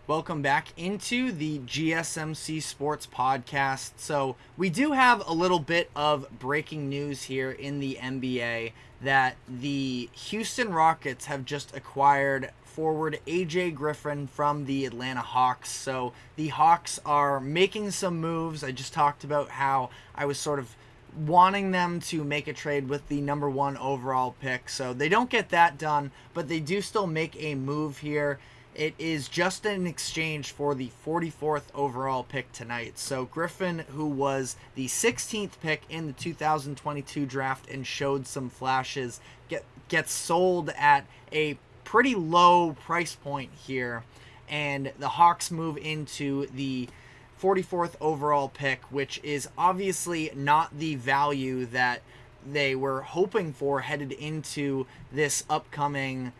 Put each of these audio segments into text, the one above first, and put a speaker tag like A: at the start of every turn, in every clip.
A: Welcome back into the GSMC Sports Podcast. So, we do have a little bit of breaking news here in the NBA that the Houston Rockets have just acquired forward AJ Griffin from the Atlanta Hawks. So, the Hawks are making some moves. I just talked about how I was sort of wanting them to make a trade with the number 1 overall pick. So, they don't get that done, but they do still make a move here. It is just in exchange for the 44th overall pick tonight. So Griffin, who was the 16th pick in the 2022 draft and showed some flashes, gets sold at a pretty low price point here. And the Hawks move into the 44th overall pick, which is obviously not the value that they were hoping for headed into this upcoming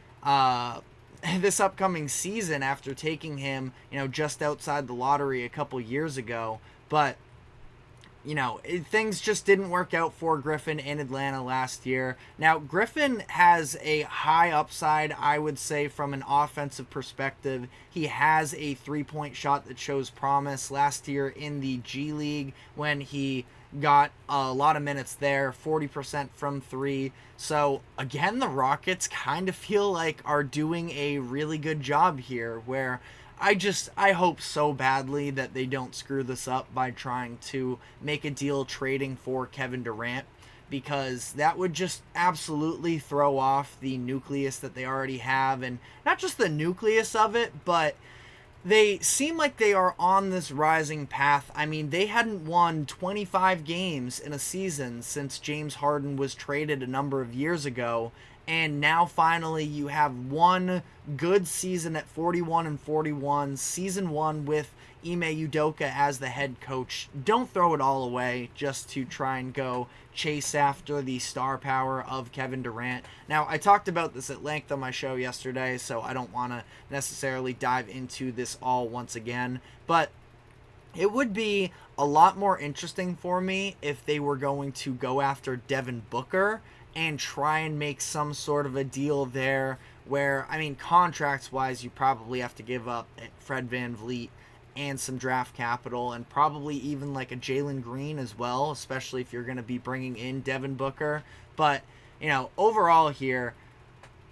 A: season after taking him, just outside the lottery a couple years ago. But, things just didn't work out for Griffin in Atlanta last year. Now, Griffin has a high upside, I would say, from an offensive perspective. He has a three-point shot that shows promise. Last year in the G League, when he got a lot of minutes there, 40% from three. So again, the Rockets kind of feel like are doing a really good job here, where I hope so badly that they don't screw this up by trying to make a deal trading for Kevin Durant, because that would just absolutely throw off the nucleus that they already have. And not just the nucleus of it, but they seem like they are on this rising path. I mean, they hadn't won 25 games in a season since James Harden was traded a number of years ago. And now finally you have one good season at 41-41, season 1 with Ime Udoka as the head coach. Don't throw it all away just to try and go chase after the star power of Kevin Durant. Now, I talked about this at length on my show yesterday, so I don't want to necessarily dive into this all once again, but it would be a lot more interesting for me if they were going to go after Devin Booker and try and make some sort of a deal there where, contracts-wise, you probably have to give up Fred VanVleet and some draft capital, and probably even like a Jalen Green as well, especially if you're going to be bringing in Devin Booker. But, overall here,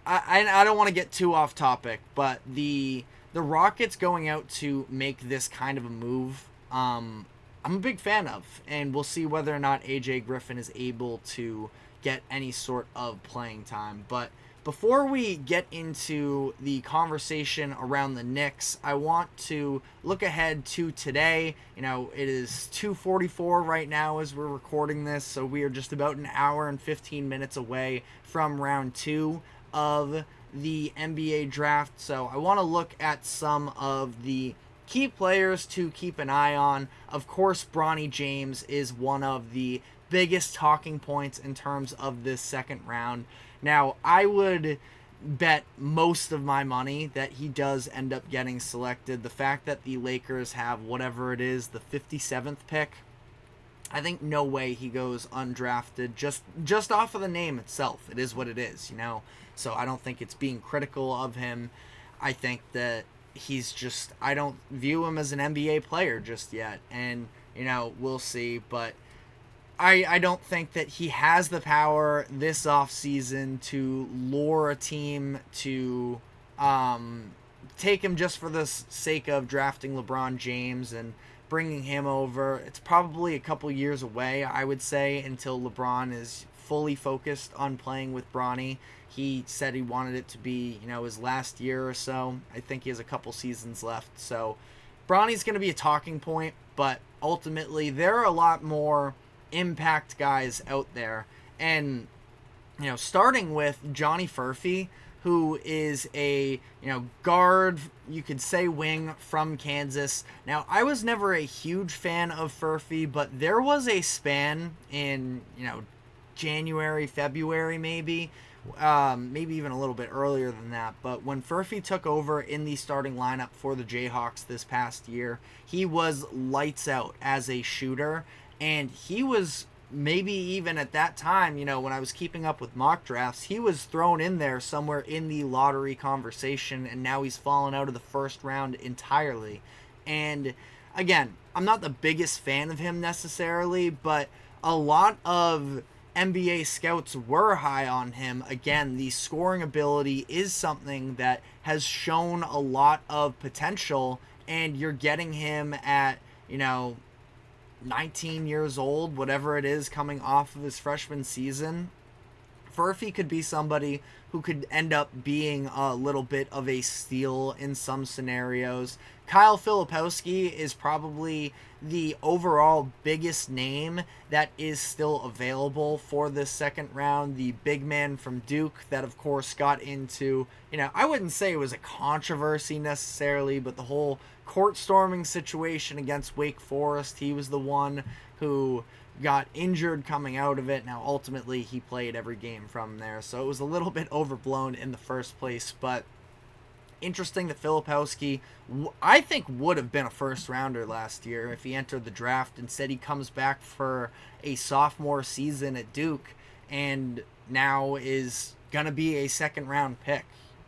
A: I don't want to get too off topic, but the Rockets going out to make this kind of a move, I'm a big fan of, and we'll see whether or not AJ Griffin is able to get any sort of playing time. But before we get into the conversation around the Knicks, I want to look ahead to today. It is 2:44 right now as we're recording this, so we are just about an hour and 15 minutes away from round 2 of the NBA draft. So I want to look at some of the key players to keep an eye on. Of course, Bronny James is one of the biggest talking points in terms of this second round. Now, I would bet most of my money that he does end up getting selected. The fact that the Lakers have whatever it is, the 57th pick, I think no way he goes undrafted just off of the name itself. It is what it is, So I don't think it's being critical of him. I think that I don't view him as an NBA player just yet. And, we'll see. But I don't think that he has the power this offseason to lure a team to take him just for the sake of drafting LeBron James and bringing him over. It's probably a couple years away, I would say, until LeBron is fully focused on playing with Bronny. He said he wanted it to be, his last year or so. I think he has a couple seasons left. So Bronny's going to be a talking point, but ultimately there are a lot more impact guys out there. And, starting with Johnny Furphy, who is a, guard, you could say wing from Kansas. Now, I was never a huge fan of Furphy, but there was a span in, January, February maybe even a little bit earlier than that. But when Furphy took over in the starting lineup for the Jayhawks this past year, he was lights out as a shooter, and he was maybe even at that time, when I was keeping up with mock drafts, he was thrown in there somewhere in the lottery conversation, and now he's fallen out of the first round entirely. And again, I'm not the biggest fan of him necessarily, but a lot of NBA scouts were high on him. Again, the scoring ability is something that has shown a lot of potential, and you're getting him at, 19 years old, whatever it is, coming off of his freshman season. Furphy could be somebody who could end up being a little bit of a steal in some scenarios. Kyle Filipowski is probably the overall biggest name that is still available for this second round. The big man from Duke that, of course, got into, I wouldn't say it was a controversy necessarily, but the whole court storming situation against Wake Forest, he was the one who got injured coming out of it. Now, ultimately, he played every game from there, so it was a little bit overblown in the first place, but interesting that Filipowski, I think, would have been a first rounder last year if he entered the draft. Instead, he comes back for a sophomore season at Duke and now is going to be a second round pick.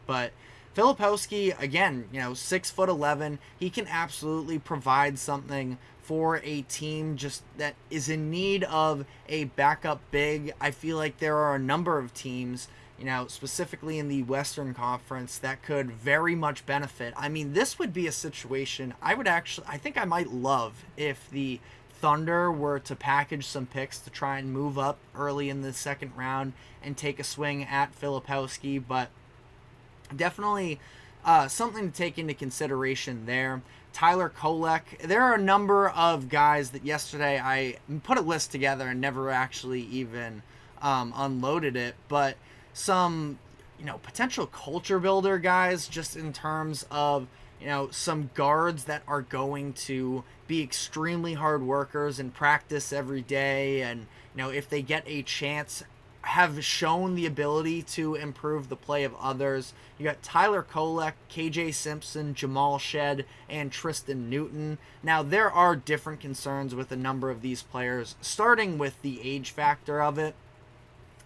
A: But Filipowski, again, 6'11", he can absolutely provide something for a team just that is in need of a backup big. I feel like there are a number of teams, specifically in the Western Conference, that could very much benefit. I mean, this would be a situation I think I might love if the Thunder were to package some picks to try and move up early in the second round and take a swing at Filipowski, but definitely something to take into consideration there. Tyler Kolek. There are a number of guys that yesterday I put a list together and never actually even unloaded it, but some, potential culture builder guys, just in terms of, some guards that are going to be extremely hard workers and practice every day, and, if they get a chance, have shown the ability to improve the play of others. You got Tyler Kolek, KJ Simpson, Jamal Shed, and Tristan Newton. Now, there are different concerns with a number of these players, starting with the age factor of it.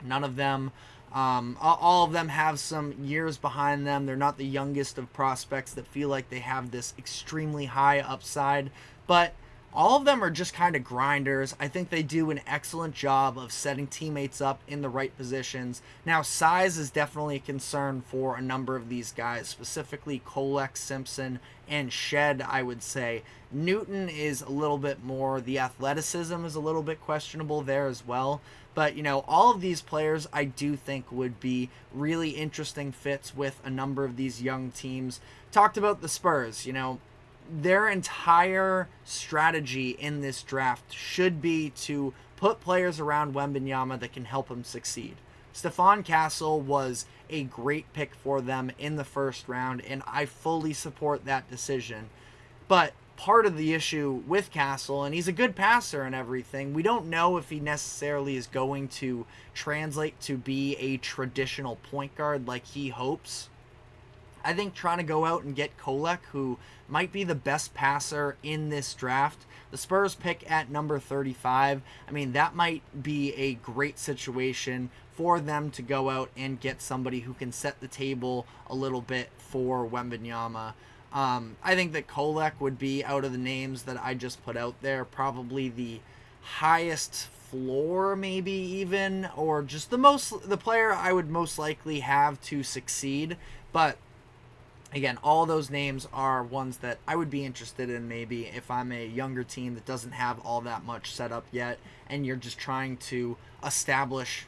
A: None of them, all of them have some years behind them. They're not the youngest of prospects that feel like they have this extremely high upside, but all of them are just kind of grinders. I think they do an excellent job of setting teammates up in the right positions. Now, size is definitely a concern for a number of these guys, specifically Kolek, Simpson, and Shed, I would say. Newton is a little bit more, the athleticism is a little bit questionable there as well. But, all of these players I do think would be really interesting fits with a number of these young teams. Talked about the Spurs, their entire strategy in this draft should be to put players around Wembanyama that can help him succeed. Stephon Castle was a great pick for them in the first round, and I fully support that decision. But part of the issue with Castle, and he's a good passer and everything, we don't know if he necessarily is going to translate to be a traditional point guard like he hopes. I think trying to go out and get Kolek, who might be the best passer in this draft, the Spurs pick at number 35, I mean, that might be a great situation for them to go out and get somebody who can set the table a little bit for Wembanyama. I think that Kolek would be, out of the names that I just put out there, probably the highest floor, maybe even, or just the player I would most likely have to succeed. But again, all those names are ones that I would be interested in maybe if I'm a younger team that doesn't have all that much set up yet, and you're just trying to establish,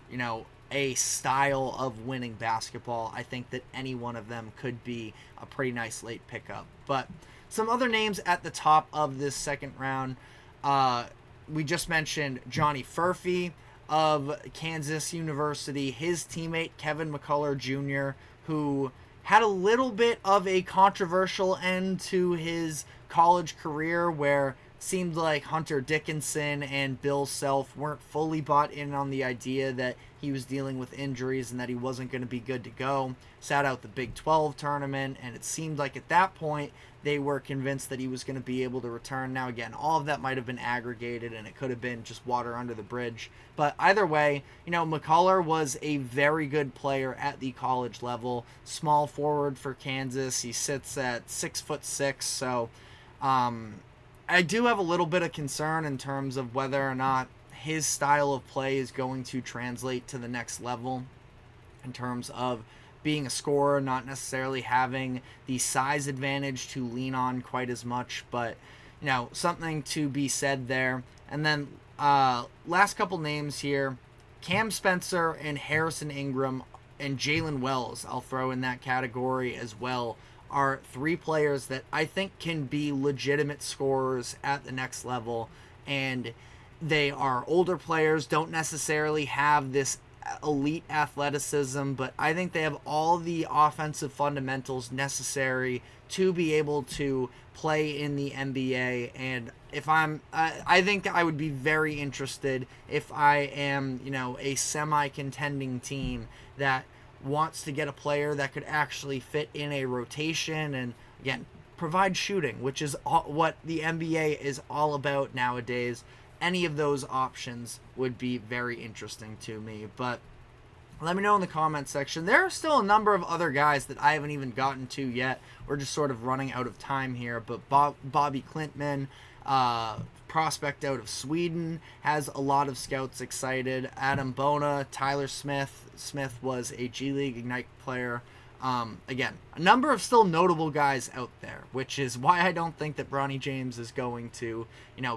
A: a style of winning basketball. I think that any one of them could be a pretty nice late pickup. But some other names at the top of this second round, we just mentioned Johnny Furphy of Kansas University, his teammate Kevin McCullough Jr., who had a little bit of a controversial end to his college career where seemed like Hunter Dickinson and Bill Self weren't fully bought in on the idea that he was dealing with injuries and that he wasn't going to be good to go. Sat out the Big 12 tournament, and it seemed like at that point they were convinced that he was going to be able to return. Now, again, all of that might have been aggregated, and it could have been just water under the bridge. But either way, McCullough was a very good player at the college level. Small forward for Kansas. He sits at 6'6", so I do have a little bit of concern in terms of whether or not his style of play is going to translate to the next level in terms of being a scorer, not necessarily having the size advantage to lean on quite as much, but something to be said there. And then last couple names here, Cam Spencer and Harrison Ingram and Jalen Wells, I'll throw in that category as well, are three players that I think can be legitimate scorers at the next level. And they are older players, don't necessarily have this elite athleticism, but I think they have all the offensive fundamentals necessary to be able to play in the NBA. And I think I would be very interested if I am, a semi-contending team that wants to get a player that could actually fit in a rotation and, again, provide shooting, which is what the NBA is all about nowadays. Any of those options would be very interesting to me. But let me know in the comments section. There are still a number of other guys that I haven't even gotten to yet. We're just sort of running out of time here. But Bobby Klintman, prospect out of Sweden, has a lot of scouts excited. Adam Bona, Tyler Smith. Smith was a G League Ignite player. Again, a number of still notable guys out there, which is why I don't think that Bronny James is going to,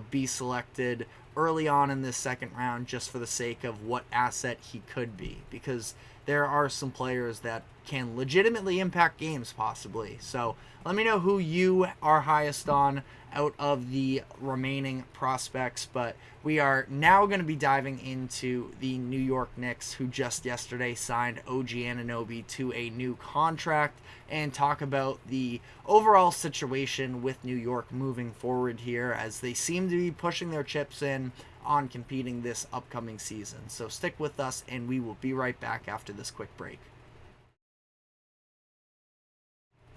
A: be selected early on in this second round just for the sake of what asset he could be, because there are some players that can legitimately impact games possibly. So let me know who you are highest on out of the remaining prospects. But we are now going to be diving into the New York Knicks, who just yesterday signed OG Anunoby to a new contract, and talk about the overall situation with New York moving forward here, as they seem to be pushing their chips in on competing this upcoming season. So stick with us, and we will be right back after this quick break.